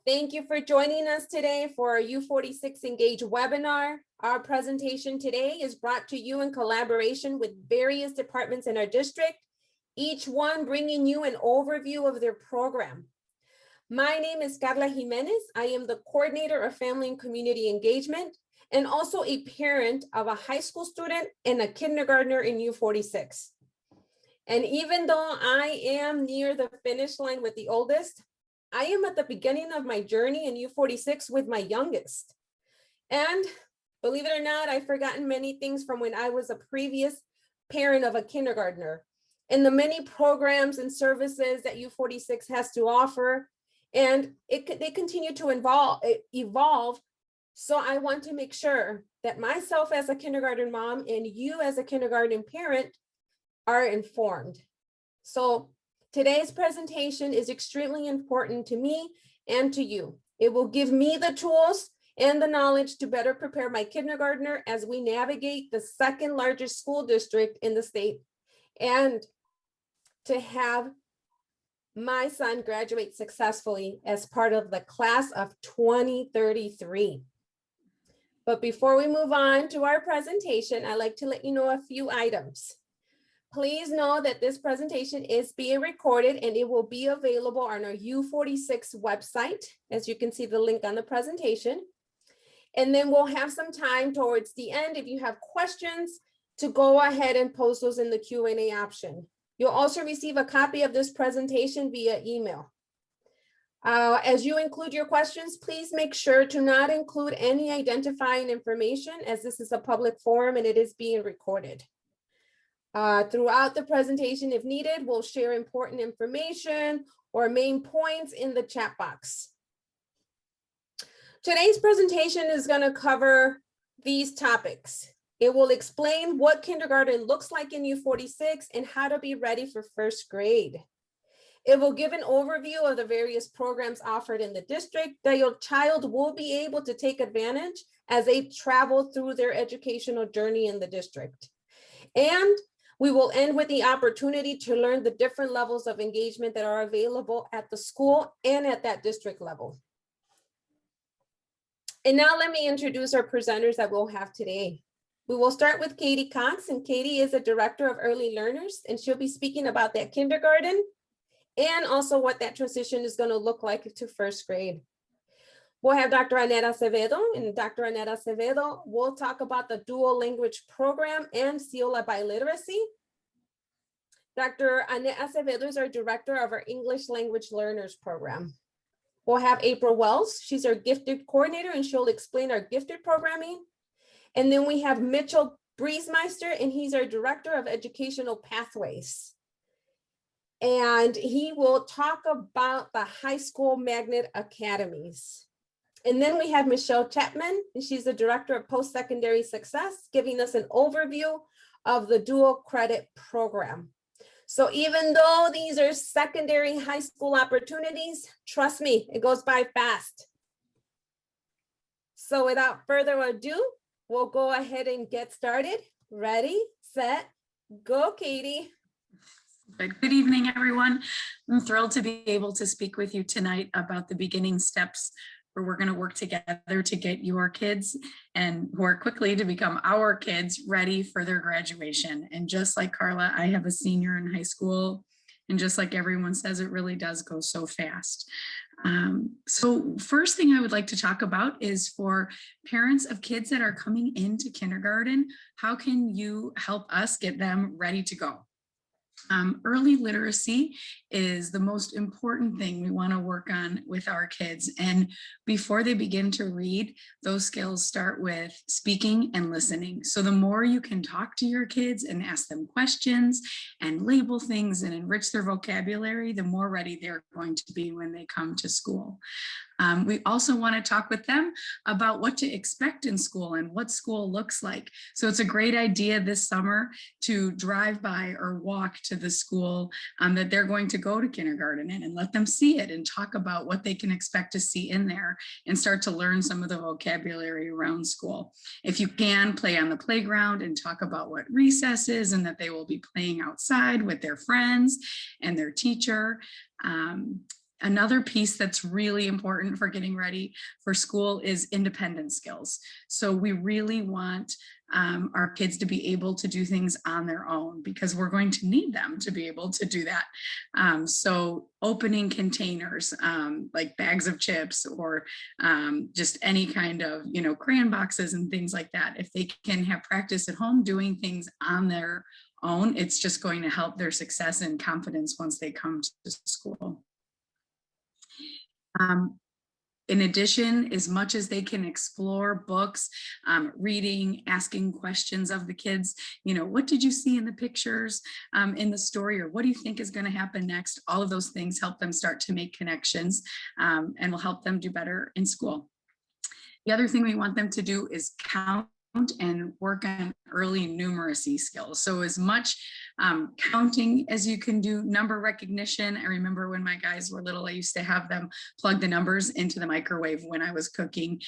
Thank you for joining us today for our U46Engage webinar. Our presentation today is brought to you in collaboration with various departments in our district, each one bringing you an overview of their program. My name is Carla Jimenez. I am the coordinator of Family and Community Engagement and also a parent of a high school student and a kindergartner in U46. And even though I am near the finish line with the oldest, I am at the beginning of my journey in U46 with my youngest. And believe it or not, I've forgotten many things from when I was a previous parent of a kindergartner and the many programs and services that U46 has to offer. And they continue to evolve. So I want to make sure that myself as a kindergarten mom and you as a kindergarten parent are informed. So today's presentation is extremely important to me and to you. It will give me the tools and the knowledge to better prepare my kindergartner as we navigate the second largest school district in the state and to have my son graduate successfully as part of the class of 2033. But before we move on to our presentation, I'd like to let you know a few items. Please know that this presentation is being recorded and it will be available on our U46 website, as you can see the link on the presentation. And then we'll have some time towards the end if you have questions to go ahead and post those in the Q&A option. You'll also receive a copy of this presentation via email. As you include your questions, please make sure to not include any identifying information as this is a public forum and it is being recorded. Throughout the presentation, if needed, we'll share important information or main points in the chat box. Today's presentation is going to cover these topics. It will explain what kindergarten looks like in U46 and how to be ready for first grade. It will give an overview of the various programs offered in the district that your child will be able to take advantage as they travel through their educational journey in the district. And we will end with the opportunity to learn the different levels of engagement that are available at the school and at that district level. And now let me introduce our presenters that we'll have today. We will start with Katie Cox, and Katie is a director of early learners, and she'll be speaking about that kindergarten and also what that transition is going to look like to first grade. We'll have Dr. Annette Acevedo, and Dr. Annette Acevedo will talk about the dual language program and CIOLA biliteracy. Dr. Annette Acevedo is our director of our English language learners program. We'll have April Wells. She's our gifted coordinator, and she'll explain our gifted programming. And then we have Mitchell Briesmeister, and he's our director of educational pathways. And he will talk about the high school magnet academies. And then we have Michelle Chapman, and she's the director of post-secondary success, giving us an overview of the dual credit program. So even though these are secondary high school opportunities, trust me, it goes by fast. So without further ado, we'll go ahead and get started. Ready, set, go, Katie. Good evening, everyone. I'm thrilled to be able to speak with you tonight about the beginning steps where we're going to work together to get your kids and who are quickly to become our kids ready for their graduation. And just like Carla, I have a senior in high school. And just like everyone says, it really does go so fast. So first thing I would like to talk about is for parents of kids that are coming into kindergarten, how can you help us get them ready to go? Early literacy is the most important thing we want to work on with our kids. And before they begin to read, those skills start with speaking and listening. So the more you can talk to your kids and ask them questions and label things and enrich their vocabulary, the more ready they're going to be when they come to school. We also want to talk with them about what to expect in school and what school looks like. So it's a great idea this summer to drive by or walk to the school that they're going to go to kindergarten in and let them see it and talk about what they can expect to see in there and start to learn some of the vocabulary around school. If you can, play on the playground and talk about what recess is and that they will be playing outside with their friends and their teacher. Another piece that's really important for getting ready for school is independent skills. So we really want our kids to be able to do things on their own, because we're going to need them to be able to do that. So opening containers, like bags of chips, or just any kind of, crayon boxes and things like that. If they can have practice at home doing things on their own, it's just going to help their success and confidence once they come to school. In addition, as much as they can explore books, reading, asking questions of the kids, what did you see in the pictures in the story, or what do you think is going to happen next? All of those things help them start to make connections and will help them do better in school. The other thing we want them to do is count and work on early numeracy skills. So as much counting as you can do, number recognition. I remember when my guys were little, I used to have them plug the numbers into the microwave when I was cooking,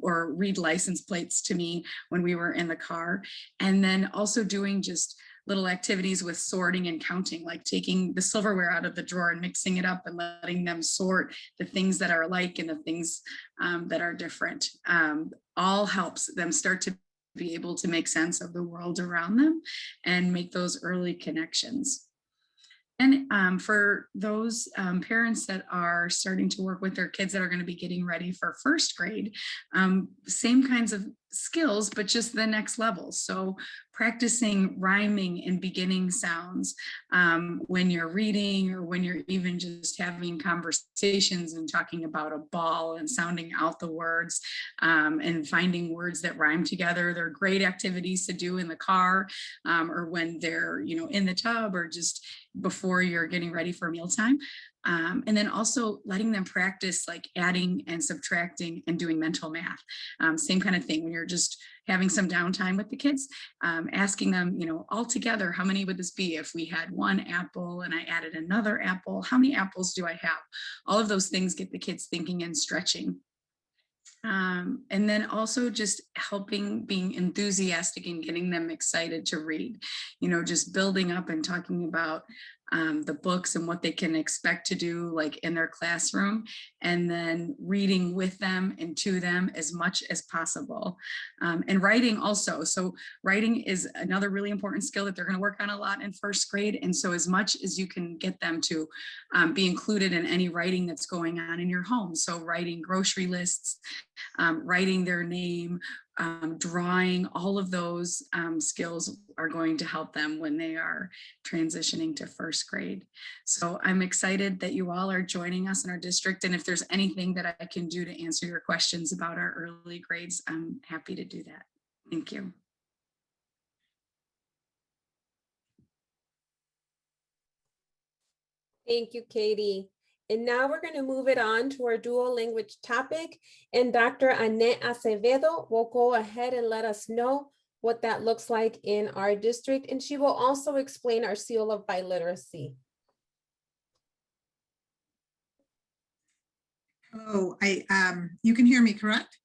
or read license plates to me when we were in the car. And then also doing just little activities with sorting and counting, like taking the silverware out of the drawer and mixing it up and letting them sort the things that are alike and the things that are different. All helps them start to be able to make sense of the world around them and make those early connections. And for those parents that are starting to work with their kids that are going to be getting ready for first grade, same kinds of skills, but just the next level. So practicing rhyming and beginning sounds when you're reading, or when you're even just having conversations and talking about a ball and sounding out the words and finding words that rhyme together. They're great activities to do in the car or when they're, in the tub, or just before you're getting ready for mealtime. And then also letting them practice like adding and subtracting and doing mental math. Same kind of thing when you're just having some downtime with the kids, asking them, all together, how many would this be if we had one apple and I added another apple? How many apples do I have? All of those things get the kids thinking and stretching. And then also just helping, being enthusiastic and getting them excited to read, just building up and talking about the books and what they can expect to do like in their classroom, and then reading with them and to them as much as possible. And writing also. So writing is another really important skill that they're going to work on a lot in first grade. And so as much as you can get them to be included in any writing that's going on in your home. So writing grocery lists, writing their name, drawing, all of those skills are going to help them when they are transitioning to first grade. So I'm excited that you all are joining us in our district. And if there's anything that I can do to answer your questions about our early grades, I'm happy to do that. Thank you. Thank you, Katie. And now we're going to move it on to our dual language topic. And Dr. Annette Acevedo will go ahead and let us know what that looks like in our district. And she will also explain our seal of biliteracy. Hello, you can hear me, correct?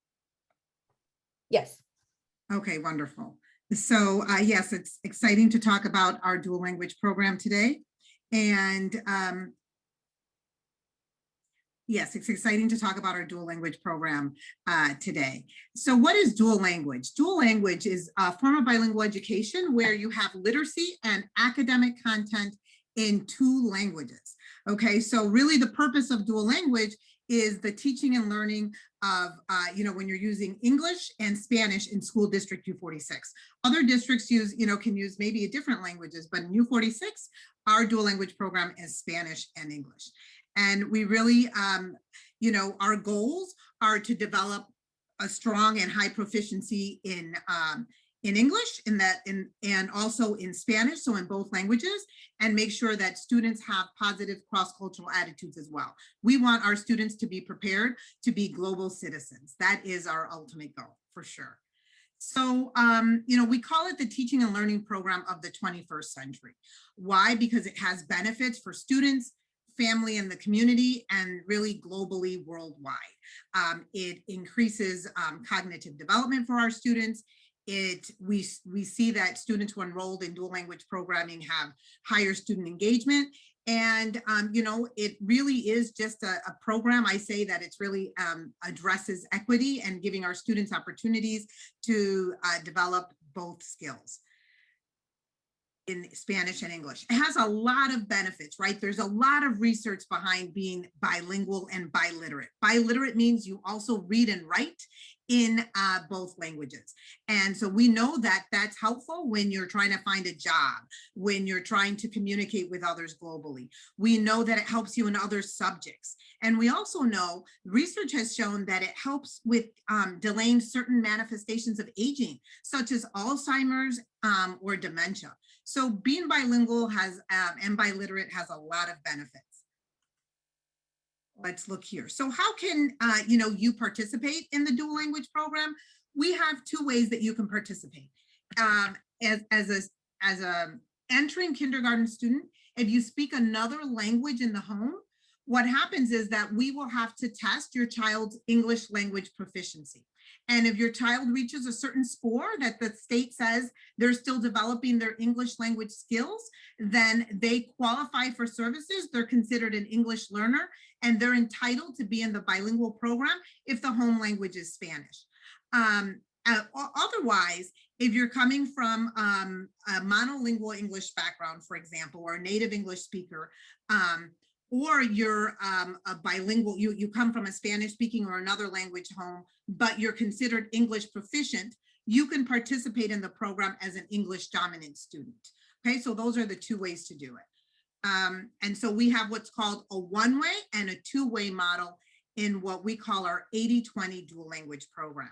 Yes. Okay, wonderful. So yes, it's exciting to talk about our dual language program today. And yes, it's exciting to talk about our dual language program today. So what is dual language? Dual language is a form of bilingual education where you have literacy and academic content in two languages. Okay, so really the purpose of dual language is the teaching and learning of, when you're using English and Spanish in school district U46. Other districts use, can use maybe different languages, but in U46, our dual language program is Spanish and English. And we really, our goals are to develop a strong and high proficiency in English, and also in Spanish, so in both languages, and make sure that students have positive cross-cultural attitudes as well. We want our students to be prepared to be global citizens. That is our ultimate goal, for sure. So, we call it the teaching and learning program of the 21st century. Why? Because it has benefits for students, family, and the community, and really globally worldwide. It increases cognitive development for our students. We see that students who are enrolled in dual language programming have higher student engagement. And, you know, it really is just a program. I say that it's really addresses equity and giving our students opportunities to develop both skills in Spanish and English. It has a lot of benefits, right? There's a lot of research behind being bilingual and biliterate. Biliterate means you also read and write in both languages. And so we know that that's helpful when you're trying to find a job, when you're trying to communicate with others globally. We know that it helps you in other subjects. And we also know research has shown that it helps with delaying certain manifestations of aging, such as Alzheimer's or dementia. So being bilingual has and biliterate has a lot of benefits. Let's look here. So how can you know, you participate in the dual language program? We have two ways that you can participate. As a entering kindergarten student, if you speak another language in the home, what happens is that we will have to test your child's English language proficiency. And if your child reaches a certain score that the state says they're still developing their English language skills, then they qualify for services. They're considered an English learner, and they're entitled to be in the bilingual program if the home language is Spanish. Otherwise, if you're coming from a monolingual English background, for example, or a native English speaker, or you're a bilingual, you come from a Spanish speaking or another language home, but you're considered English proficient, you can participate in the program as an English dominant student. Okay, so those are the two ways to do it. And so we have what's called a one-way and a two-way model in what we call our 80-20 dual language program.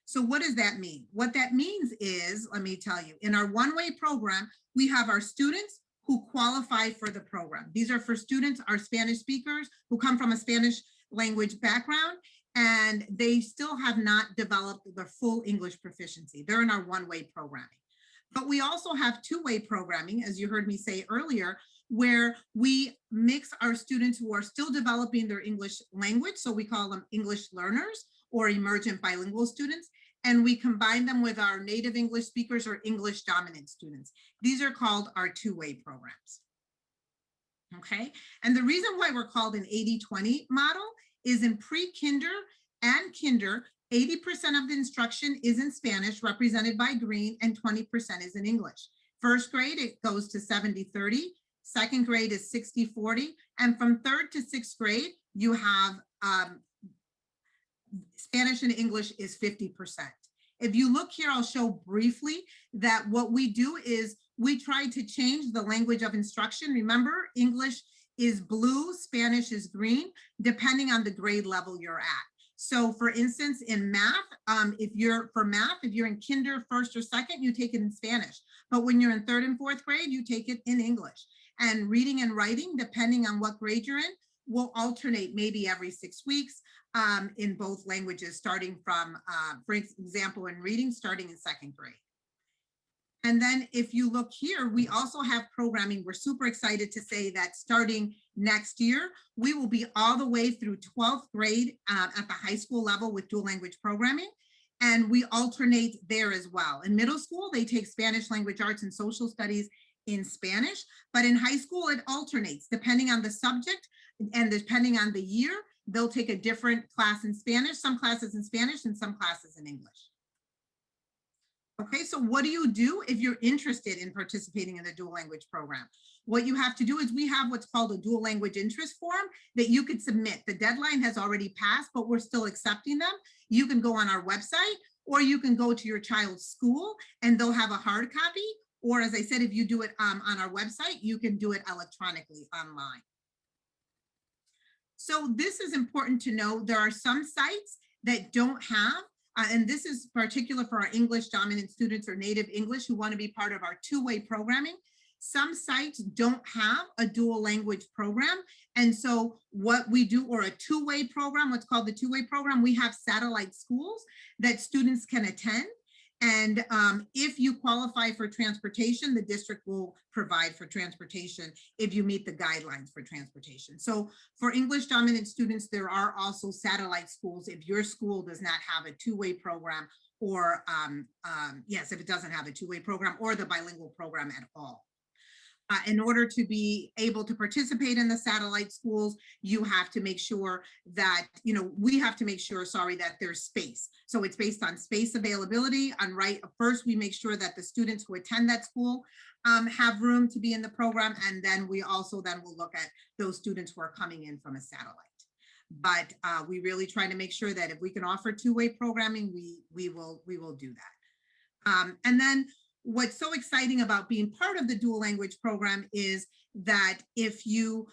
So what does that mean? What that means is, let me tell you, in our one-way program, we have our students who qualify for the program. These are for students, our Spanish speakers who come from a Spanish language background, and they still have not developed their full English proficiency. They're in our one-way programming. But we also have two-way programming, as you heard me say earlier, where we mix our students who are still developing their English language, so we call them English learners or emergent bilingual students, and we combine them with our native English speakers or English dominant students. These are called our two-way programs. Okay, and the reason why we're called an 80-20 model is in pre-kinder and kinder, 80% of the instruction is in Spanish, represented by green, and 20% is in English. First grade, it goes to 70-30. Second grade is 60-40. And from third to sixth grade, you have Spanish and English is 50%. If you look here, I'll show briefly that what we do is we try to change the language of instruction. Remember, English is blue, Spanish is green, depending on the grade level you're at. So for instance, in math, if you're in kinder, first or second, you take it in Spanish. But when you're in third and fourth grade, you take it in English. And reading and writing, depending on what grade you're in, will alternate maybe every 6 weeks in both languages, starting from, for example, in reading, starting in second grade. And then if you look here, we also have programming. We're super excited to say that starting next year, we will be all the way through 12th grade at the high school level with dual language programming. And we alternate there as well. In middle school, they take Spanish language arts and social studies in Spanish, but in high school, it alternates depending on the subject and depending on the year. They'll take a different class in Spanish, some classes in Spanish and some classes in English. Okay, so what do you do if you're interested in participating in the dual language program? What you have to do is we have what's called a dual language interest form that you could submit. The deadline has already passed, but we're still accepting them. You can go on our website, or you can go to your child's school and they'll have a hard copy. Or as I said, if you do it on our website, you can do it electronically online. So this is important to know. There are some sites that don't have, and this is particular for our English dominant students or native English who want to be part of our two-way programming. Some sites don't have a dual language program. And so what we do, or a two-way program, what's called the two-way program, we have satellite schools that students can attend. And if you qualify for transportation, the district will provide for transportation if you meet the guidelines for transportation. So for English dominant students, there are also satellite schools if your school does not have a two-way program, or yes, if it doesn't have a two-way program or the bilingual program at all. In order to be able to participate in the satellite schools, you have to make sure that, we have to make sure, that there's space. So it's based on space availability. First, we make sure that the students who attend that school have room to be in the program. And then we also will look at those students who are coming in from a satellite. But we really try to make sure that if we can offer two-way programming, we will do that. And then what's so exciting about being part of the dual language program is that if you,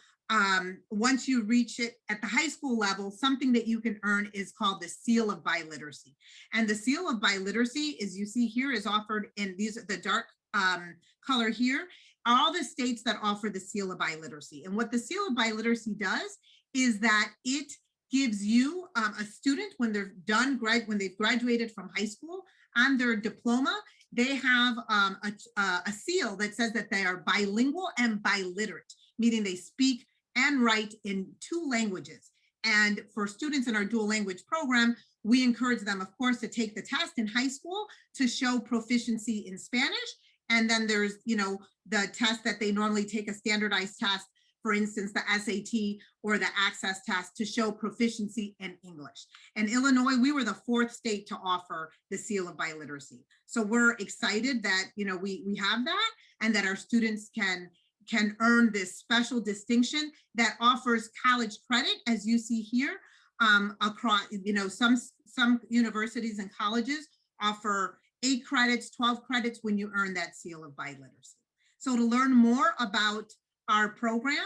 once you reach it at the high school level, something that you can earn is called the Seal of Biliteracy. And the Seal of Biliteracy, as you see here, is offered in the dark color here, all the states that offer the Seal of Biliteracy. And what the Seal of Biliteracy does is that it gives you a student, when they're done, when they've graduated from high school, on their diploma, they have a seal that says that they are bilingual and biliterate, meaning they speak and write in two languages. And for students in our dual language program, we encourage them, of course, to take the test in high school to show proficiency in Spanish. And then there's, the test that they normally take, a standardized test, for instance, the SAT or the Access test, to show proficiency in English. And Illinois, we were the 4th state to offer the Seal of Biliteracy. So we're excited that, we have that, and that our students can earn this special distinction that offers college credit, as you see here, across, some universities and colleges offer 8 credits, 12 credits when you earn that Seal of Biliteracy. So to learn more about our program,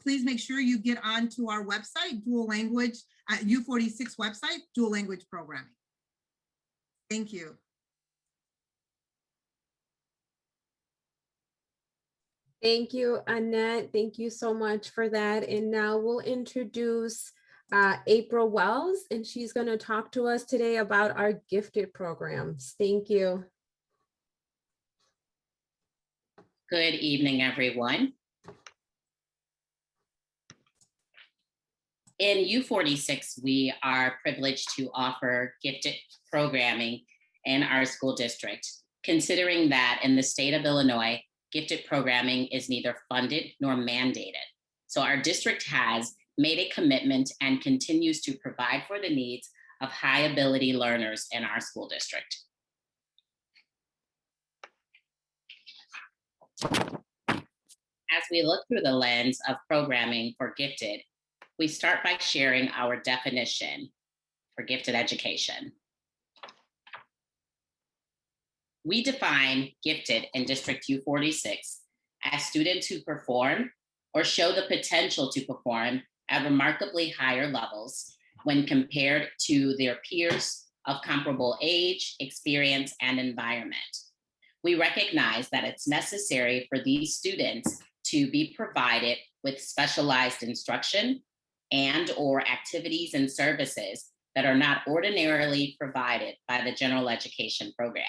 please make sure you get onto our website, dual language, U46 website, dual language programming. Thank you. Thank you, Annette. Thank you so much for that. And now we'll introduce April Wells, and she's going to talk to us today about our gifted programs. Thank you. Good evening, everyone. In U46, we are privileged to offer gifted programming in our school district, considering that in the state of Illinois, gifted programming is neither funded nor mandated. So our district has made a commitment and continues to provide for the needs of high ability learners in our school district. As we look through the lens of programming for gifted, we start by sharing our definition for gifted education. We define gifted in District U46 as students who perform or show the potential to perform at remarkably higher levels when compared to their peers of comparable age, experience, and environment. We recognize that it's necessary for these students to be provided with specialized instruction and/or activities and services that are not ordinarily provided by the general education program.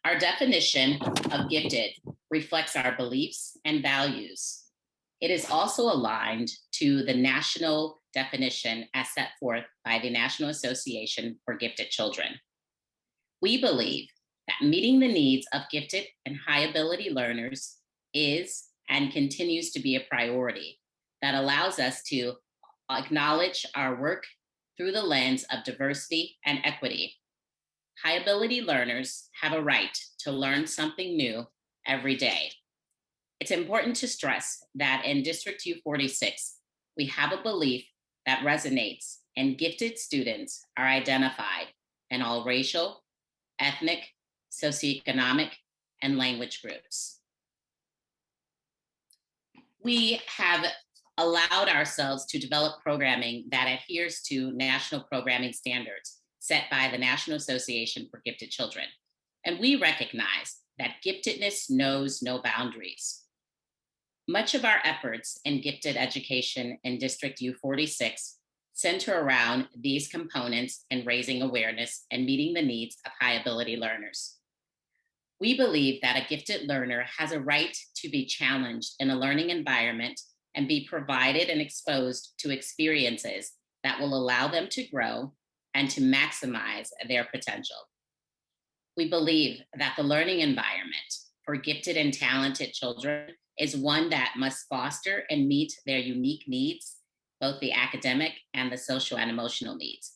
Our definition of gifted reflects our beliefs and values. It is also aligned to the national definition as set forth by the National Association for Gifted Children. We believe that meeting the needs of gifted and high ability learners is and continues to be a priority that allows us to acknowledge our work through the lens of diversity and equity. High ability learners have a right to learn something new every day. It's important to stress that in District U46, we have a belief that resonates, and gifted students are identified in all racial, ethnic, socioeconomic, and language groups. We have allowed ourselves to develop programming that adheres to national programming standards set by the National Association for Gifted Children. And we recognize that giftedness knows no boundaries. Much of our efforts in gifted education in District U46 center around these components and raising awareness and meeting the needs of high ability learners. We believe that a gifted learner has a right to be challenged in a learning environment and be provided and exposed to experiences that will allow them to grow and to maximize their potential. We believe that the learning environment for gifted and talented children is one that must foster and meet their unique needs, both the academic and the social and emotional needs.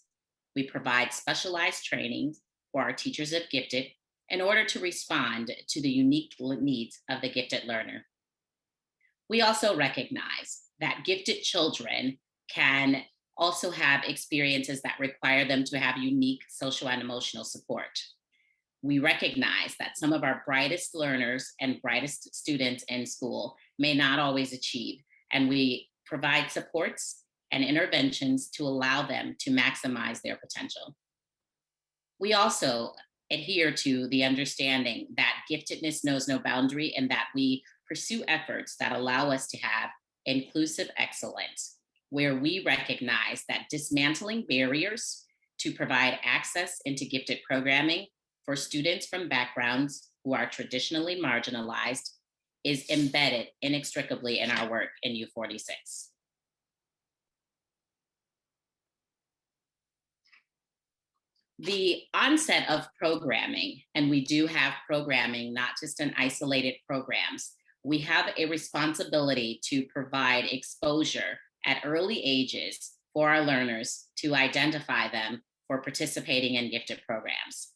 We provide specialized training for our teachers of gifted in order to respond to the unique needs of the gifted learner. We also recognize that gifted children can also have experiences that require them to have unique social and emotional support. We recognize that some of our brightest learners and brightest students in school may not always achieve, and we provide supports and interventions to allow them to maximize their potential. We also adhere to the understanding that giftedness knows no boundary and that we pursue efforts that allow us to have inclusive excellence, where we recognize that dismantling barriers to provide access into gifted programming for students from backgrounds who are traditionally marginalized is embedded inextricably in our work in U46. The onset of programming, and we do have programming, not just in isolated programs, we have a responsibility to provide exposure at early ages for our learners to identify them for participating in gifted programs.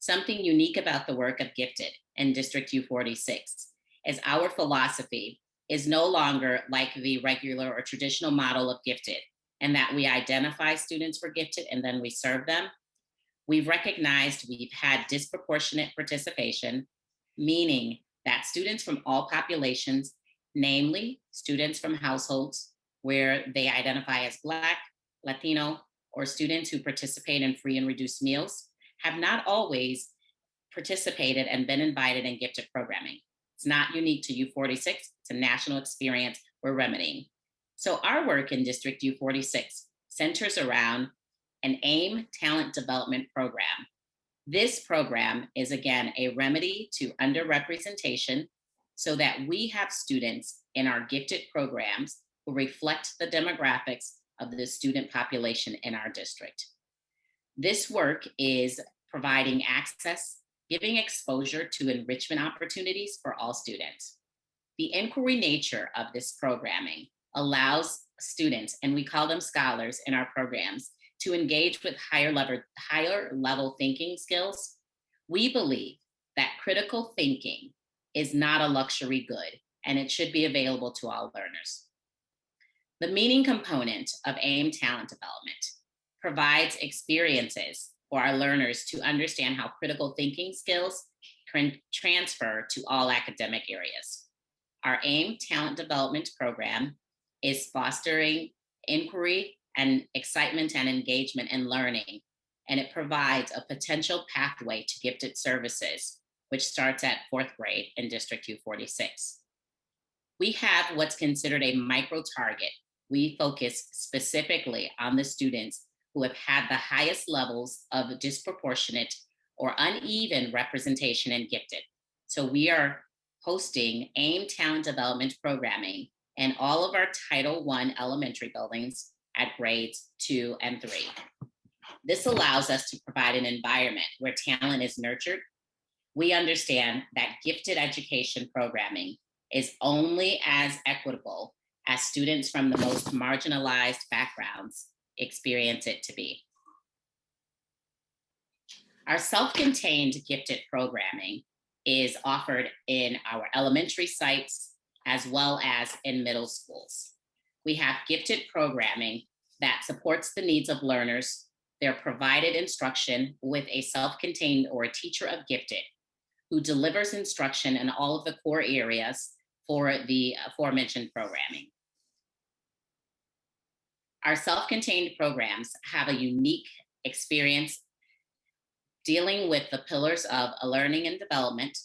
Something unique about the work of Gifted in District U46 is our philosophy is no longer like the regular or traditional model of Gifted, and that we identify students for Gifted and then we serve them. We've recognized we've had disproportionate participation, meaning that students from all populations, namely students from households where they identify as Black, Latino, or students who participate in free and reduced meals, have not always participated and been invited in gifted programming. It's not unique to U46, it's a national experience we're remedying. So our work in District U46 centers around an AIM talent development program. This program is, again, a remedy to underrepresentation so that we have students in our gifted programs who reflect the demographics of the student population in our district. This work is providing access, giving exposure to enrichment opportunities for all students. The inquiry nature of this programming allows students, and we call them scholars in our programs, to engage with higher level thinking skills. We believe that critical thinking is not a luxury good, and it should be available to all learners. The meaning component of AIM talent development provides experiences for our learners to understand how critical thinking skills can transfer to all academic areas. Our AIM talent development program is fostering inquiry and excitement and engagement in learning, and it provides a potential pathway to gifted services, which starts at 4th grade in District U46. We have what's considered a micro target. We focus specifically on the students who have had the highest levels of disproportionate or uneven representation in gifted. So we are hosting AIM talent development programming in all of our Title I elementary buildings at grades 2 and 3. This allows us to provide an environment where talent is nurtured. We understand that gifted education programming is only as equitable as students from the most marginalized backgrounds experience it to be. Our self-contained gifted programming is offered in our elementary sites as well as in middle schools. We have gifted programming that supports the needs of learners. They're provided instruction with a self-contained or a teacher of gifted who delivers instruction in all of the core areas for the aforementioned programming. Our self-contained programs have a unique experience dealing with the pillars of learning and development,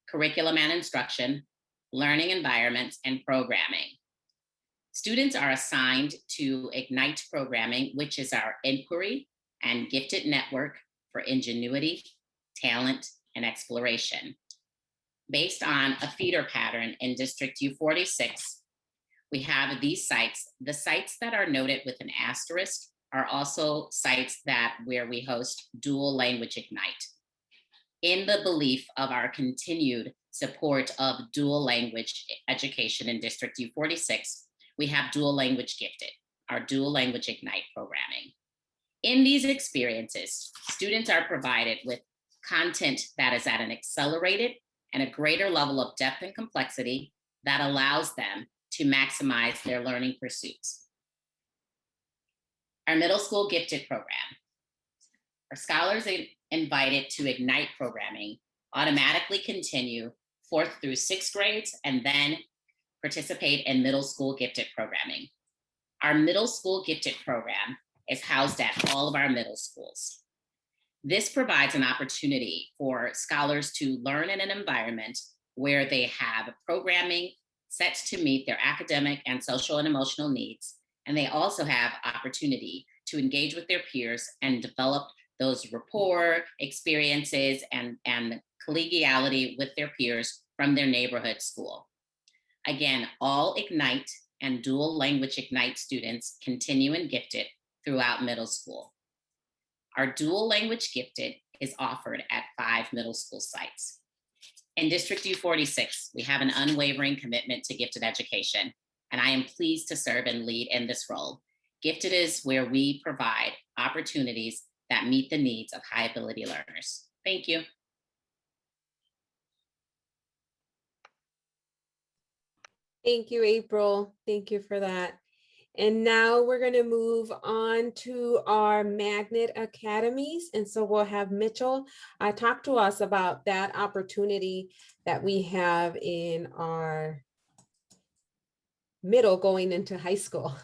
curriculum and instruction, learning environments, and programming. Students are assigned to Ignite programming, which is our inquiry and gifted network for ingenuity, talent, and exploration. Based on a feeder pattern in District U46, we have these sites. The sites that are noted with an asterisk are also sites where we host dual language Ignite. In the belief of our continued support of dual language education in District U46, we have Dual Language Gifted, our Dual Language Ignite programming. In these experiences, students are provided with content that is at an accelerated and a greater level of depth and complexity that allows them to maximize their learning pursuits. Our middle school gifted program. Our scholars invited to Ignite programming automatically continue 4th through 6th grades and then participate in middle school gifted programming. Our middle school gifted program is housed at all of our middle schools. This provides an opportunity for scholars to learn in an environment where they have programming set to meet their academic and social and emotional needs. And they also have opportunity to engage with their peers and develop those rapport experiences and collegiality with their peers from their neighborhood school. Again, all Ignite and Dual Language Ignite students continue in gifted throughout middle school. Our Dual Language Gifted is offered at 5 middle school sites. In District U46, we have an unwavering commitment to gifted education, and I am pleased to serve and lead in this role. Gifted is where we provide opportunities that meet the needs of high ability learners. Thank you. Thank you, April. Thank you for that. And now we're going to move on to our magnet academies. And so we'll have Mitchell talk to us about that opportunity that we have in our middle going into high school.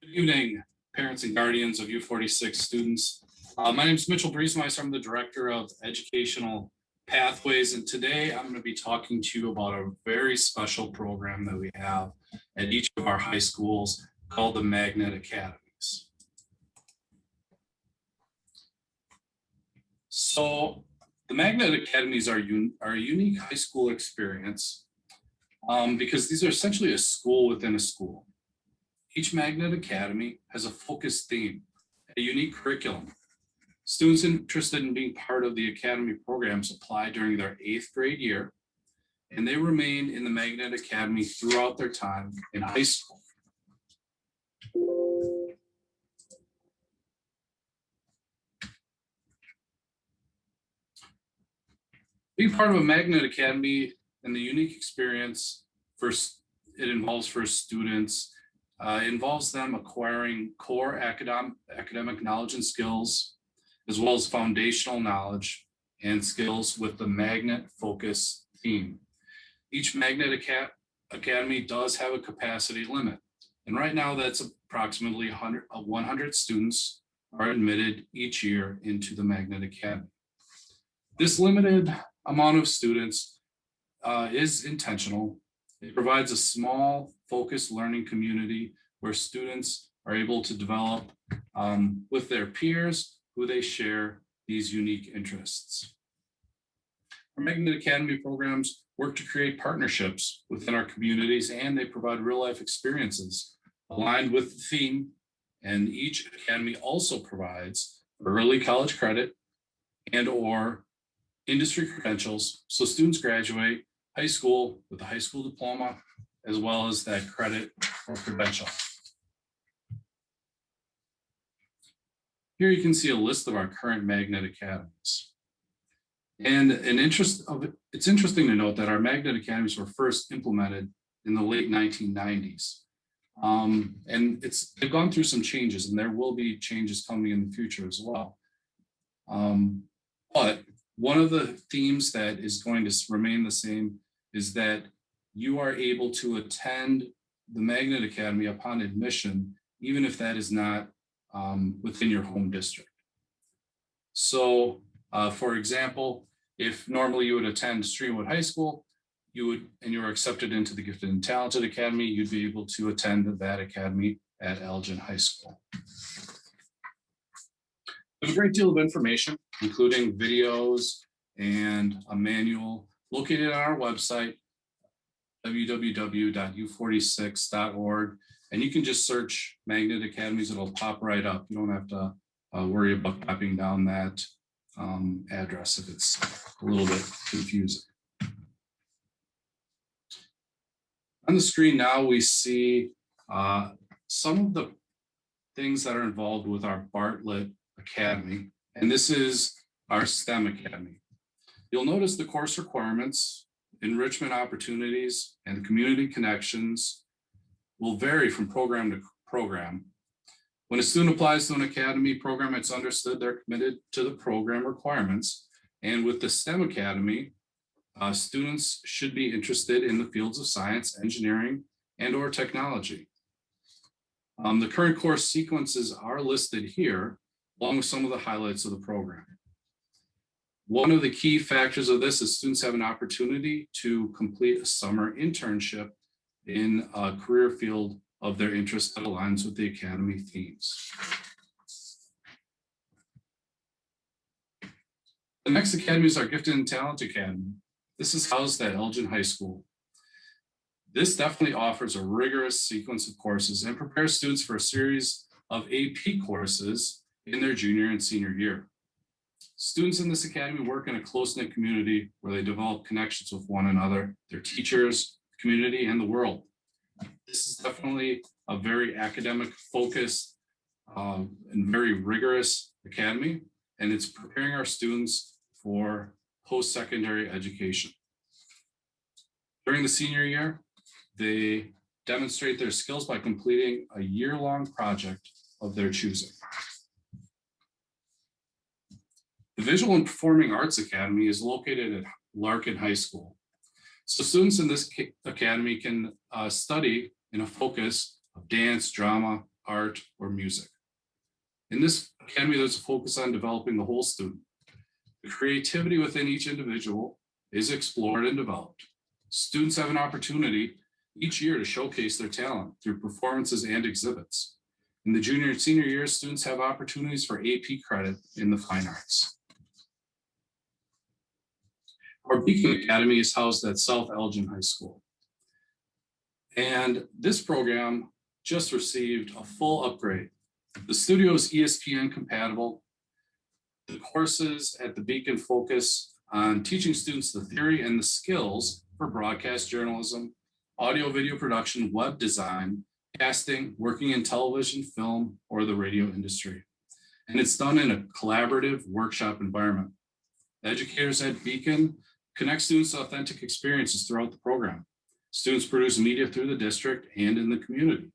Good evening, parents and guardians of U46 students. My name is Mitchell Briesmeister. I'm the Director of Educational Pathways, and today I'm going to be talking to you about a very special program that we have at each of our high schools called the Magnet Academies. So the Magnet Academies are a unique high school experience because these are essentially a school within a school. Each Magnet Academy has a focused theme, a unique curriculum. Students interested in being part of the Academy programs apply during their 8th grade year, and they remain in the Magnet Academy throughout their time in high school. Being part of a Magnet Academy and the unique experience it involves for students involves them acquiring core academic knowledge and skills, as well as foundational knowledge and skills with the magnet focus theme. Each Magnet Academy does have a capacity limit. And right now that's approximately 100 students are admitted each year into the Magnet Academy. This limited amount of students is intentional. It provides a small focused learning community where students are able to develop with their peers who they share these unique interests. Our Magnet Academy programs work to create partnerships within our communities, and they provide real life experiences aligned with the theme. And each academy also provides early college credit and or industry credentials. So students graduate high school with a high school diploma, as well as that credit or credential. Here you can see a list of our current Magnet Academies. And it's interesting to note that our Magnet Academies were first implemented in the late 1990s. And they've gone through some changes, and there will be changes coming in the future as well. But one of the themes that is going to remain the same is that you are able to attend the Magnet Academy upon admission, even if that is not within your home district. So for example, if normally you would attend Streamwood High School, you were accepted into the Gifted and Talented Academy, you'd be able to attend that academy at Elgin High School. There's a great deal of information, including videos and a manual located on our website, www.u46.org. And you can just search Magnet Academies, it'll pop right up. You don't have to worry about typing down that address if it's a little bit confusing. On the screen now, we see some of the things that are involved with our Bartlett Academy, and this is our STEM Academy. You'll notice the course requirements, enrichment opportunities, and community connections will vary from program to program. When a student applies to an academy program, it's understood they're committed to the program requirements. And with the STEM Academy, students should be interested in the fields of science, engineering, and/or technology. The current course sequences are listed here, along with some of the highlights of the program. One of the key factors of this is students have an opportunity to complete a summer internship in a career field of their interest that aligns with the academy themes. The next academy is our Gifted and Talent Academy. This is housed at Elgin High School. This definitely offers a rigorous sequence of courses and prepares students for a series of AP courses in their junior and senior year. Students in this academy work in a close-knit community where they develop connections with one another, their teachers, community, and the world. This is definitely a very academic focused and very rigorous academy, and it's preparing our students for post-secondary education. During the senior year, they demonstrate their skills by completing a year-long project of their choosing. The Visual and Performing Arts Academy is located at Larkin High School. So students in this academy can study in a focus of dance, drama, art, or music. In this academy, there's a focus on developing the whole student. The creativity within each individual is explored and developed. Students have an opportunity each year to showcase their talent through performances and exhibits. In the junior and senior years, students have opportunities for AP credit in the fine arts. Our Beacon Academy is housed at South Elgin High School. And this program just received a full upgrade. The studio is ESPN compatible. The courses at the Beacon focus on teaching students the theory and the skills for broadcast journalism, audio video production, web design, casting, working in television, film, or the radio industry. And it's done in a collaborative workshop environment. Educators at Beacon connect students to authentic experiences throughout the program. Students produce media through the district and in the community.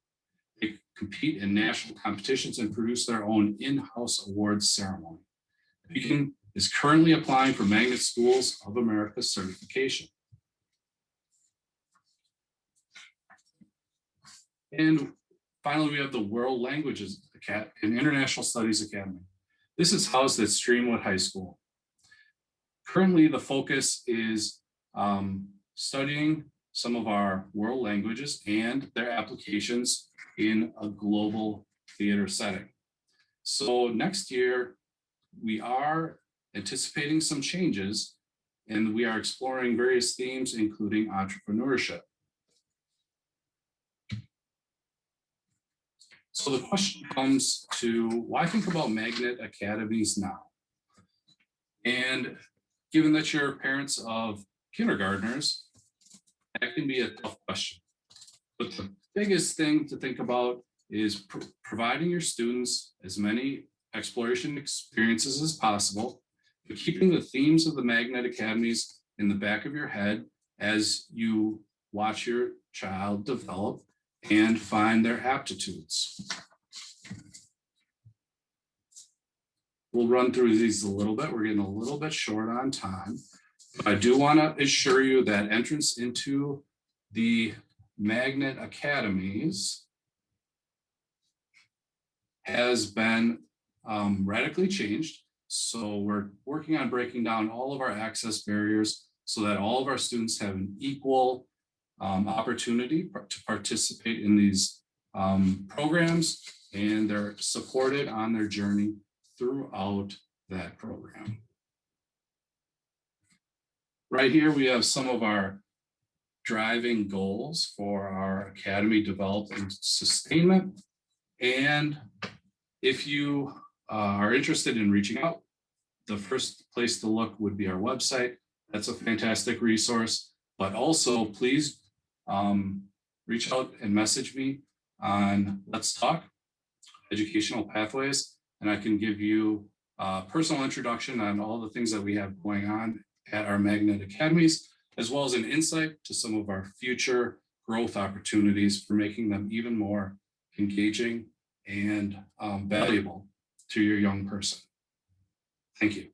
They compete in national competitions and produce their own in-house awards ceremony. Beacon is currently applying for Magnet Schools of America certification. And finally, we have the World Languages and International Studies Academy. This is housed at Streamwood High School. Currently, the focus is studying some of our world languages and their applications in a global theater setting. So next year, we are anticipating some changes, and we are exploring various themes, including entrepreneurship. So the question comes to, why think about magnet academies now? And given that you're parents of kindergartners, that can be a tough question. But the biggest thing to think about is providing your students as many exploration experiences as possible, but keeping the themes of the magnet academies in the back of your head as you watch your child develop and find their aptitudes. We'll run through these a little bit. We're getting a little bit short on time. But I do want to assure you that entrance into the magnet academies has been radically changed. So we're working on breaking down all of our access barriers so that all of our students have an equal opportunity to participate in these programs, and they're supported on their journey throughout that program. Right here, we have some of our driving goals for our academy development sustainment. And if you are interested in reaching out, the first place to look would be our website. That's a fantastic resource, but also please reach out and message me on Let's Talk Educational Pathways, and I can give you a personal introduction on all the things that we have going on at our Magnet Academies, as well as an insight to some of our future growth opportunities for making them even more engaging and valuable to your young person. Thank you.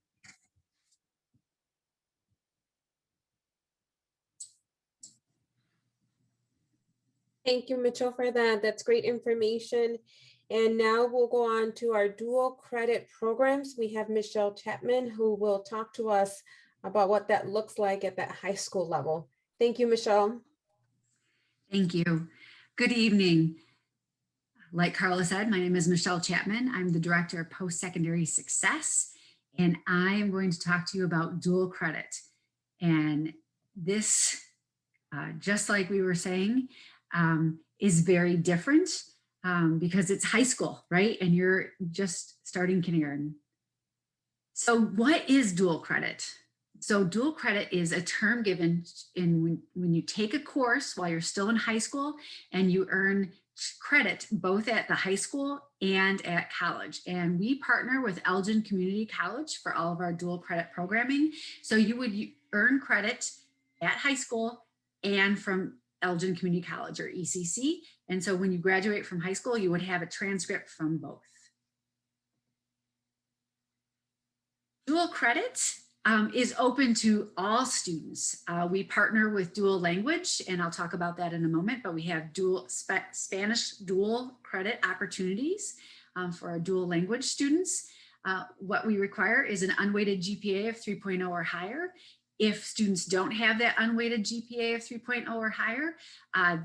Thank you, Mitchell, for that. That's great information. And now we'll go on to our dual credit programs. We have Michelle Chapman, who will talk to us about what that looks like at that high school level. Thank you, Michelle. Thank you. Good evening. Like Carla said, my name is Michelle Chapman. I'm the Director of Post-Secondary Success, and I am going to talk to you about dual credit. And this, just like we were saying, is very different because it's high school, right? And you're just starting kindergarten. So what is dual credit? So dual credit is a term given in when you take a course while you're still in high school and you earn credit both at the high school and at college. And we partner with Elgin Community College for all of our dual credit programming. So you would earn credit at high school and from Elgin Community College, or ECC. And so when you graduate from high school, you would have a transcript from both. Dual credit is open to all students. We partner with dual language, and I'll talk about that in a moment, but we have dual Spanish dual credit opportunities for our dual language students. What we require is an unweighted GPA of 3.0 or higher. If students don't have that unweighted GPA of 3.0 or higher,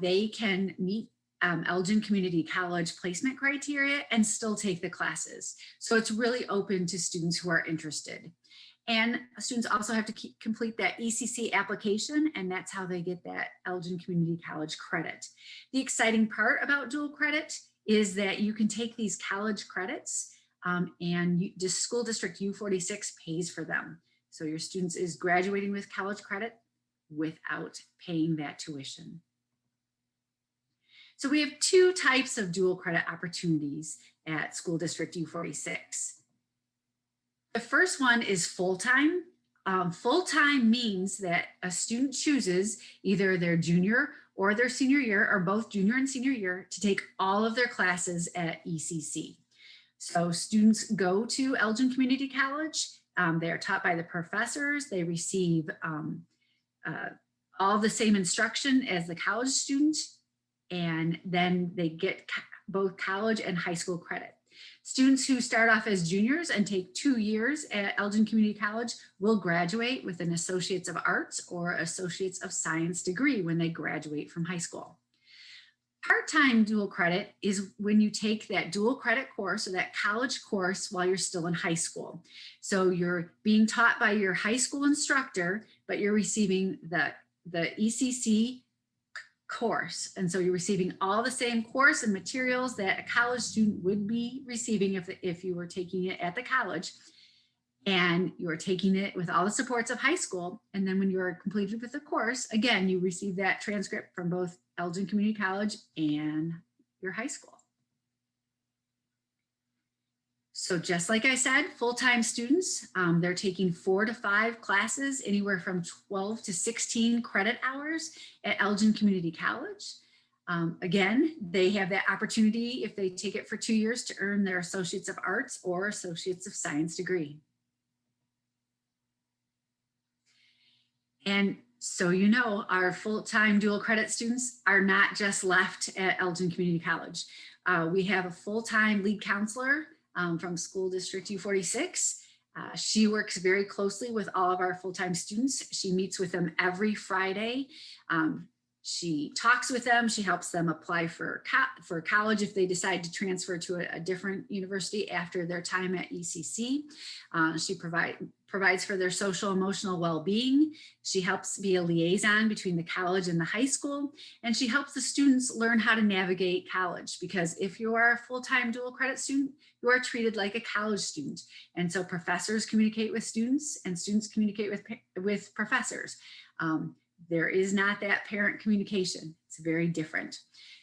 they can meet Elgin Community College placement criteria and still take the classes. So it's really open to students who are interested. And students also have to complete that ECC application, and that's how they get that Elgin Community College credit. The exciting part about dual credit is that you can take these college credits and the school district U46 pays for them. So your students is graduating with college credit without paying that tuition. So we have two types of dual credit opportunities at school district U46. The first one is full-time. Full-time means that a student chooses either their junior or their senior year, or both junior and senior year, to take all of their classes at ECC. So students go to Elgin Community College. They are taught by the professors. They receive all the same instruction as the college student, and then they get both college and high school credit. Students who start off as juniors and take 2 years at Elgin Community College will graduate with an Associates of Arts or Associates of Science degree when they graduate from high school. Part-time dual credit is when you take that dual credit course or that college course while you're still in high school. So you're being taught by your high school instructor, but you're receiving the ECC course. And so you're receiving all the same course and materials that a college student would be receiving if you were taking it at the college. And you're taking it with all the supports of high school. And then when you're completed with the course, again, you receive that transcript from both Elgin Community College and your high school. So just like I said, full-time students, they're taking 4 to 5 classes, anywhere from 12 to 16 credit hours at Elgin Community College. Again, they have that opportunity, if they take it for 2 years, to earn their Associates of Arts or Associates of Science degree. And so you know, our full-time dual credit students are not just left at Elgin Community College. We have a full-time lead counselor from School District U46. She works very closely with all of our full-time students. She meets with them every Friday She talks with them. She helps them apply for college if they decide to transfer to a different university after their time at ECC. She provides for their social emotional well-being. She helps be a liaison between the college and the high school. And she helps the students learn how to navigate college, because if you are a full-time dual credit student, you are treated like a college student. And so professors communicate with students and students communicate with professors. There is not that parent communication. It's very different.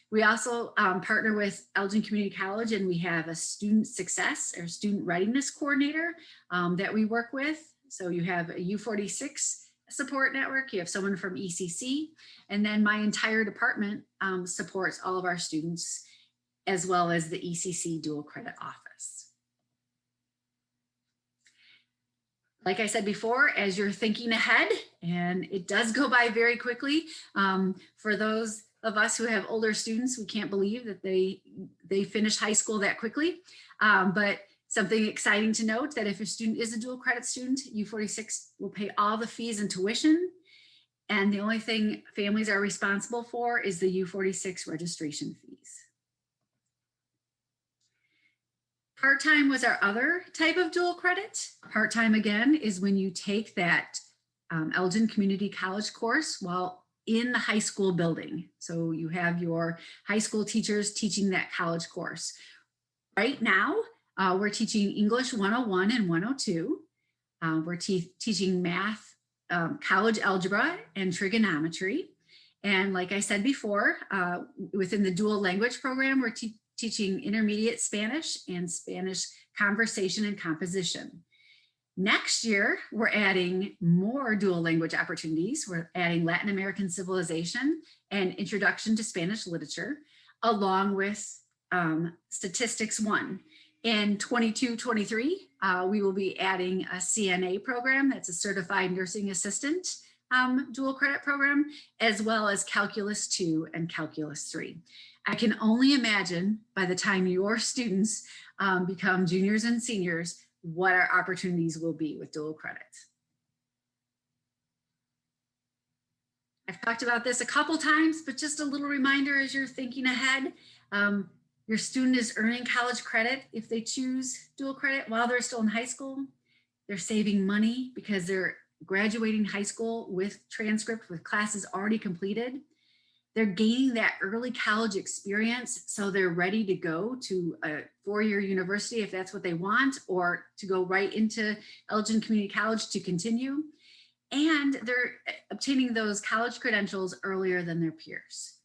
We also partner with Elgin Community College, and we have a student success or student readiness coordinator that we work with. So you have a U46 support network, you have someone from ECC, and then my entire department supports all of our students, as well as the ECC dual credit office. Like I said before, as you're thinking ahead, and it does go by very quickly, for those of us who have older students, we can't believe that they finish high school that quickly. But something exciting to note, that if a student is a dual credit student, U46 will pay all the fees and tuition. And the only thing families are responsible for is the U46 registration fees. Part-time was our other type of dual credit. Part-time, again, is when you take that Elgin Community College course while in the high school building. So you have your high school teachers teaching that college course. Right now, we're teaching English 101 and 102. We're teaching math, college algebra, and trigonometry. And like I said before, within the dual language program, we're teaching intermediate Spanish and Spanish conversation and composition. Next year, we're adding more dual language opportunities. We're adding Latin American civilization and introduction to Spanish literature, along with statistics 1. In 22-23, we will be adding a CNA program, that's a certified nursing assistant dual credit program, as well as calculus 2 and calculus 3. I can only imagine by the time your students become juniors and seniors, what our opportunities will be with dual credit. I've talked about this a couple times, but just a little reminder as you're thinking ahead, your student is earning college credit if they choose dual credit while they're still in high school. They're saving money because they're graduating high school with transcript with classes already completed. They're gaining that early college experience, so they're ready to go to a four-year university if that's what they want, or to go right into Elgin Community College to continue. And they're obtaining those college credentials earlier than their peers.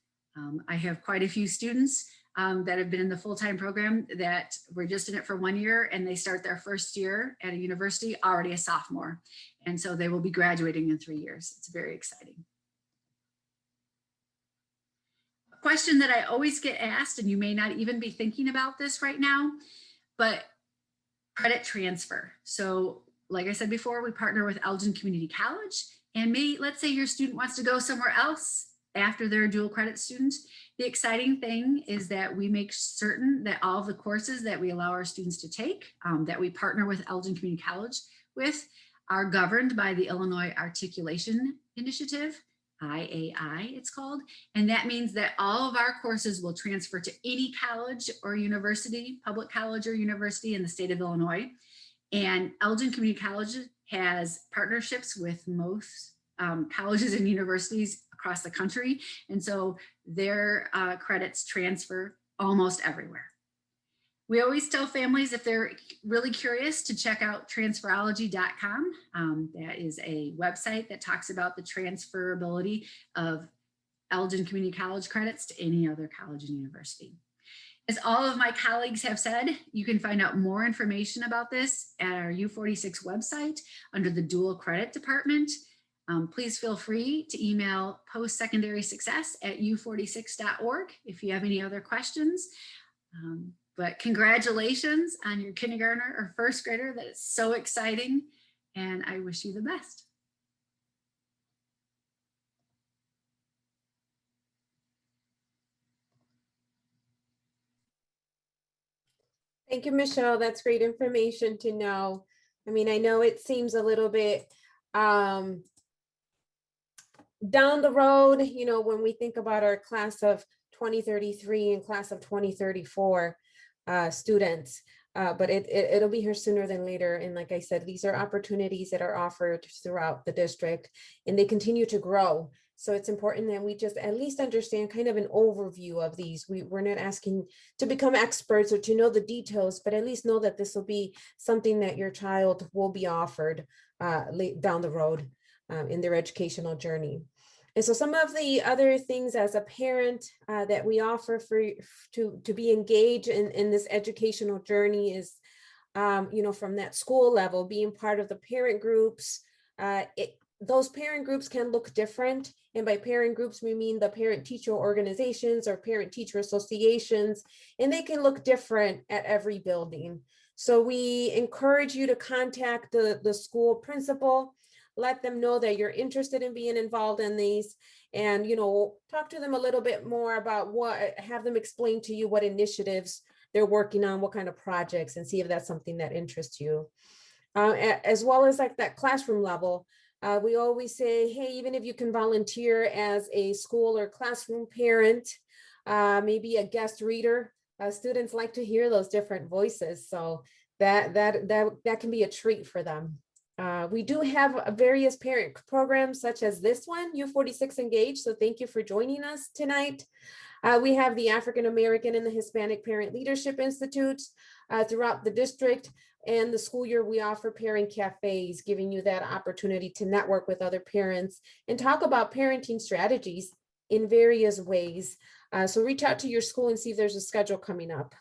I have quite a few students that have been in the full-time program that were just in it for 1 year, and they start their first year at a university already a sophomore. And so they will be graduating in 3 years. It's very exciting. Question that I always get asked, and you may not even be thinking about this right now, but credit transfer. So like I said before, we partner with Elgin Community College, and let's say your student wants to go somewhere else after they're a dual credit student. The exciting thing is that we make certain that all of the courses that we allow our students to take, that we partner with Elgin Community College with, are governed by the Illinois Articulation Initiative, IAI it's called. And that means that all of our courses will transfer to any college or university, public college or university in the state of Illinois. And Elgin Community College has partnerships with most colleges and universities across the country. And so their credits transfer almost everywhere. We always tell families, if they're really curious, to check out transferology.com. That is a website that talks about the transferability of Elgin Community College credits to any other college and university. As all of my colleagues have said, you can find out more information about this at our U46 website under the Dual Credit Department. Please feel free to email postsecondarysuccess@u46.org if you have any other questions. But congratulations on your kindergartner or first grader. That is so exciting, and I wish you the best. Thank you, Michelle. That's great information to know. I mean, I know it seems a little bit down the road, when we think about our class of 2033 and class of 2034 students, but it'll be here sooner than later. And like I said, these are opportunities that are offered throughout the district, and they continue to grow. So it's important that we just at least understand kind of an overview of these. We're not asking to become experts or to know the details, but at least know that this will be something that your child will be offered down the road in their educational journey. And so some of the other things as a parent that we offer to be engaged in this educational journey is, from that school level, being part of the parent groups. Those parent groups can look different. And by parent groups, we mean the parent teacher organizations or parent teacher associations, and they can look different at every building. So we encourage you to contact the school principal, let them know that you're interested in being involved in these, and talk to them a little bit more about have them explain to you what initiatives they're working on, what kind of projects, and see if that's something that interests you. As well as like that classroom level, we always say, hey, even if you can volunteer as a school or classroom parent, maybe a guest reader, students like to hear those different voices, so that can be a treat for them. We do have various parent programs such as this one, U46Engage. So thank you for joining us tonight. We have the African American and the Hispanic Parent Leadership Institutes throughout the district. And the school year, we offer parent cafes, giving you that opportunity to network with other parents and talk about parenting strategies in various ways. So reach out to your school and see if there's a schedule coming up.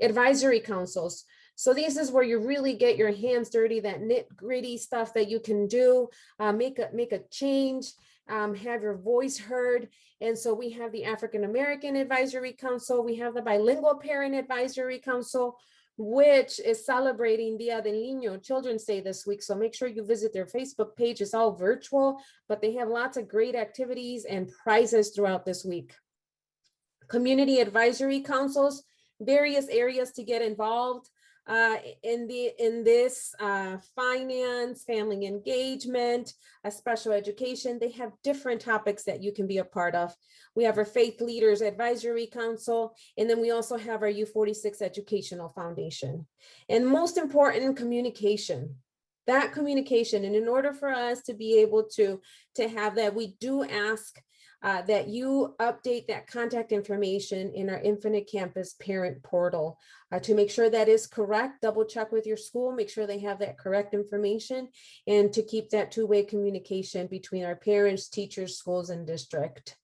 Advisory councils. So this is where you really get your hands dirty, that nitty-gritty stuff that you can do, make a change, have your voice heard. And so we have the African American Advisory Council. We have the Bilingual Parent Advisory Council, which is celebrating Dia del Niño, Children's Day this week. So make sure you visit their Facebook page. It's all virtual, but they have lots of great activities and prizes throughout this week. Community advisory councils, various areas to get involved in this finance, family engagement, special education. They have different topics that you can be a part of. We have our Faith Leaders Advisory Council, and then we also have our U46 Educational Foundation. And most important, communication. That communication, and in order for us to be able to have that, we do ask that you update that contact information in our Infinite Campus parent portal to make sure that is correct. Double check with your school, make sure they have that correct information, and to keep that two-way communication between our parents, teachers, schools, and district.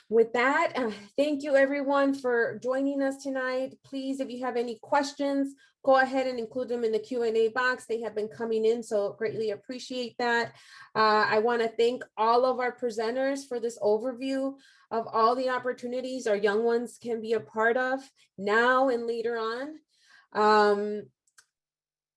With that, thank you everyone for joining us tonight. Please, if you have any questions, go ahead and include them in the Q&A box. They have been coming in, so greatly appreciate that. I want to thank all of our presenters for this overview of all the opportunities our young ones can be a part of now and later on.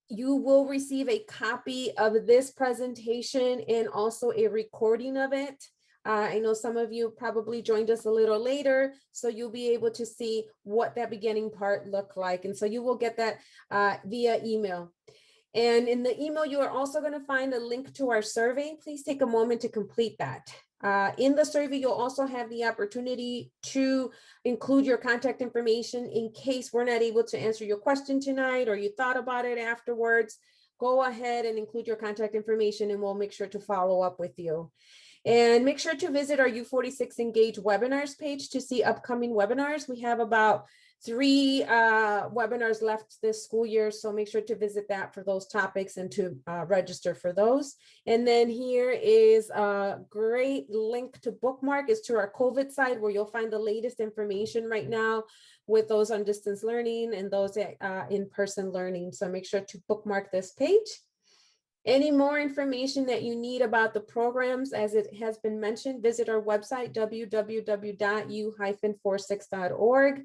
You will receive a copy of this presentation and also a recording of it. I know some of you probably joined us a little later, so you'll be able to see what that beginning part looked like. And so you will get that via email. And in the email, you are also going to find a link to our survey. Please take a moment to complete that. In the survey, you'll also have the opportunity to include your contact information in case we're not able to answer your question tonight or you thought about it afterwards. Go ahead and include your contact information and we'll make sure to follow up with you. And make sure to visit our U46Engage webinars page to see upcoming webinars. We have about 3 webinars left this school year, so make sure to visit that for those topics and to register for those. And then here is a great link to bookmark is to our COVID site, where you'll find the latest information right now with those on distance learning and those in-person learning. So make sure to bookmark this page. Any more information that you need about the programs, as it has been mentioned, visit our website, www.u-46.org.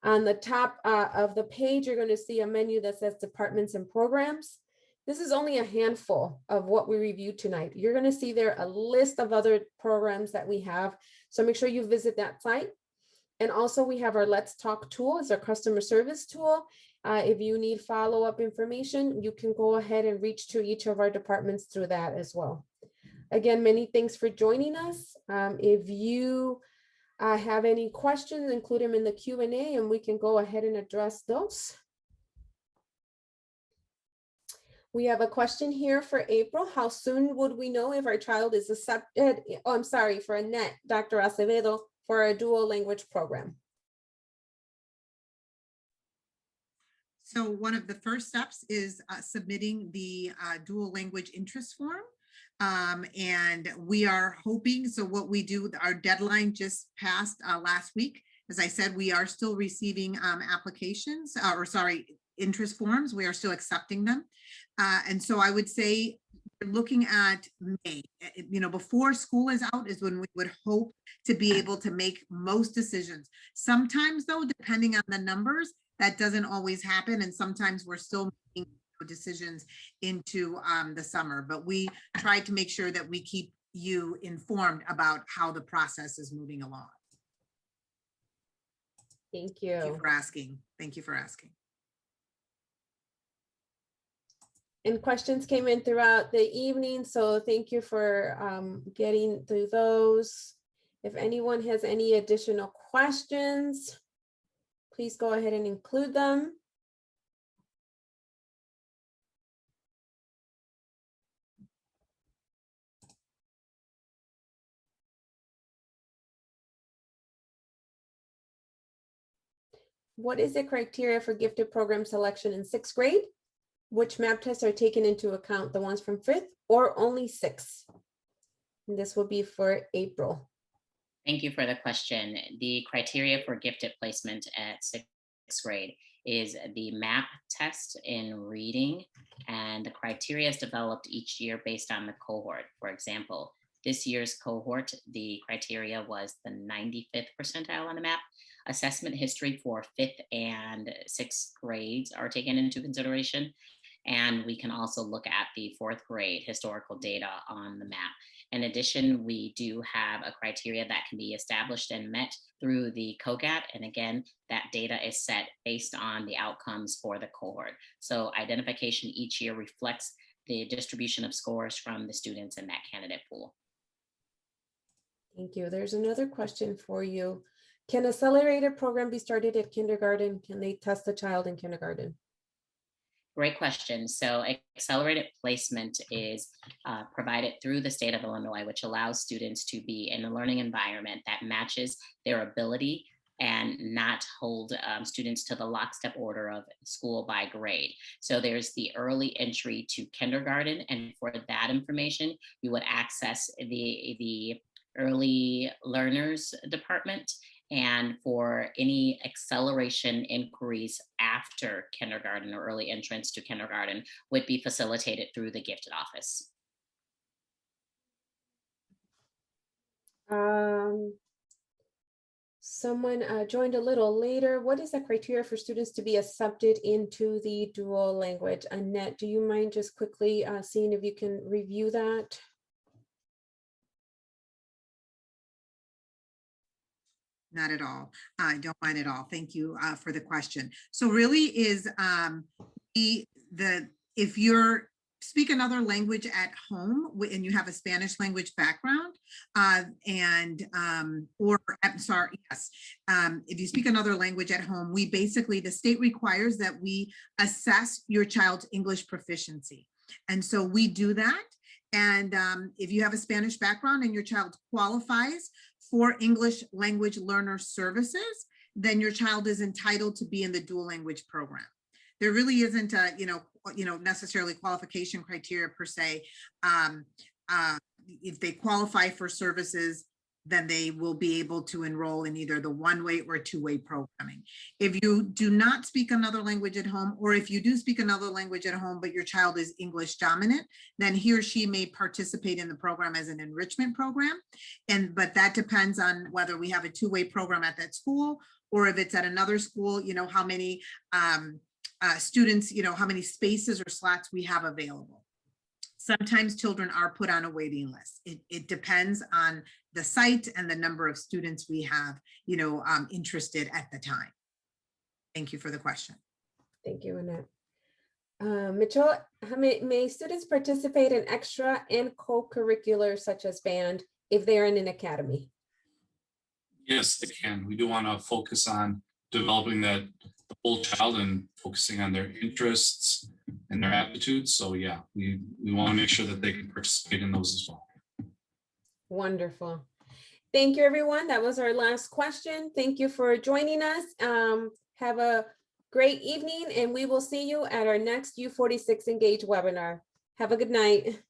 On the top of the page, you're going to see a menu that says departments and programs. This is only a handful of what we reviewed tonight. You're going to see there a list of other programs that we have. So make sure you visit that site. And also we have our Let's Talk tool, it's our customer service tool. If you need follow-up information, you can go ahead and reach to each of our departments through that as well. Again, many thanks for joining us. If you have any questions, include them in the Q&A and we can go ahead and address those. We have a question here for April. How soon would we know if our child is accepted? Oh, I'm sorry, for Annette, Dr. Acevedo, for a dual language program? So one of the first steps is submitting the dual language interest form. And we are hoping, so what we do, our deadline just passed last week. As I said, we are still receiving applications, interest forms. We are still accepting them. And so I would say we're looking at May, before school is out is when we would hope to be able to make most decisions. Sometimes though, depending on the numbers, that doesn't always happen. And sometimes we're still making decisions into the summer, but we try to make sure that we keep you informed about how the process is moving along. Thank you. Thank you for asking. Thank you for asking. And questions came in throughout the evening, so thank you for getting through those. If anyone has any additional questions, please go ahead and include them. What is the criteria for gifted program selection in 6th grade? Which MAP tests are taken into account, the ones from 5th or only 6th? And this will be for April. Thank you for the question. The criteria for gifted placement at 6th grade is the MAP test in reading, and the criteria is developed each year based on the cohort. For example, this year's cohort, the criteria was the 95th percentile on the MAP. Assessment history for 5th and 6th grades are taken into consideration. And we can also look at the 4th grade historical data on the map. In addition, we do have a criteria that can be established and met through the COGAT. And again, that data is set based on the outcomes for the cohort. So identification each year reflects the distribution of scores from the students in that candidate pool. Thank you. There's another question for you. Can accelerated program be started at kindergarten? Can they test the child in kindergarten? Great question. So accelerated placement is provided through the state of Illinois, which allows students to be in a learning environment that matches their ability and not hold students to the lockstep order of school by grade. So there's the early entry to kindergarten. And for that information, you would access the early learners department. And for any acceleration inquiries after kindergarten or early entrance to kindergarten would be facilitated through the gifted office. Someone joined a little later. What is the criteria for students to be accepted into the dual language? Annette, do you mind just quickly seeing if you can review that? Not at all. I don't mind at all. Thank you for the question. So really is if you're speak another language at home and you have a Spanish language background if you speak another language at home, we basically, the state requires that we assess your child's English proficiency. And so we do that. And if you have a Spanish background and your child qualifies for English language learner services, then your child is entitled to be in the dual language program. There really isn't a, necessarily qualification criteria per se. If they qualify for services, then they will be able to enroll in either the one-way or two-way programming. If you do not speak another language at home, or if you do speak another language at home, but your child is English dominant, then he or she may participate in the program as an enrichment program. But that depends on whether we have a two-way program at that school, or if it's at another school, how many students, how many spaces or slots we have available. Sometimes children are put on a waiting list. It depends on the site and the number of students we have, interested at the time. Thank you for the question. Thank you, Annette. Mitchell, may students participate in extra and co-curricular such as band if they are in an academy? Yes, they can. We do want to focus on developing the whole child and focusing on their interests and their aptitudes. So yeah, we want to make sure that they can participate in those as well. Wonderful. Thank you, everyone. That was our last question. Thank you for joining us. Have a great evening, and we will see you at our next U46 Engage webinar. Have a good night.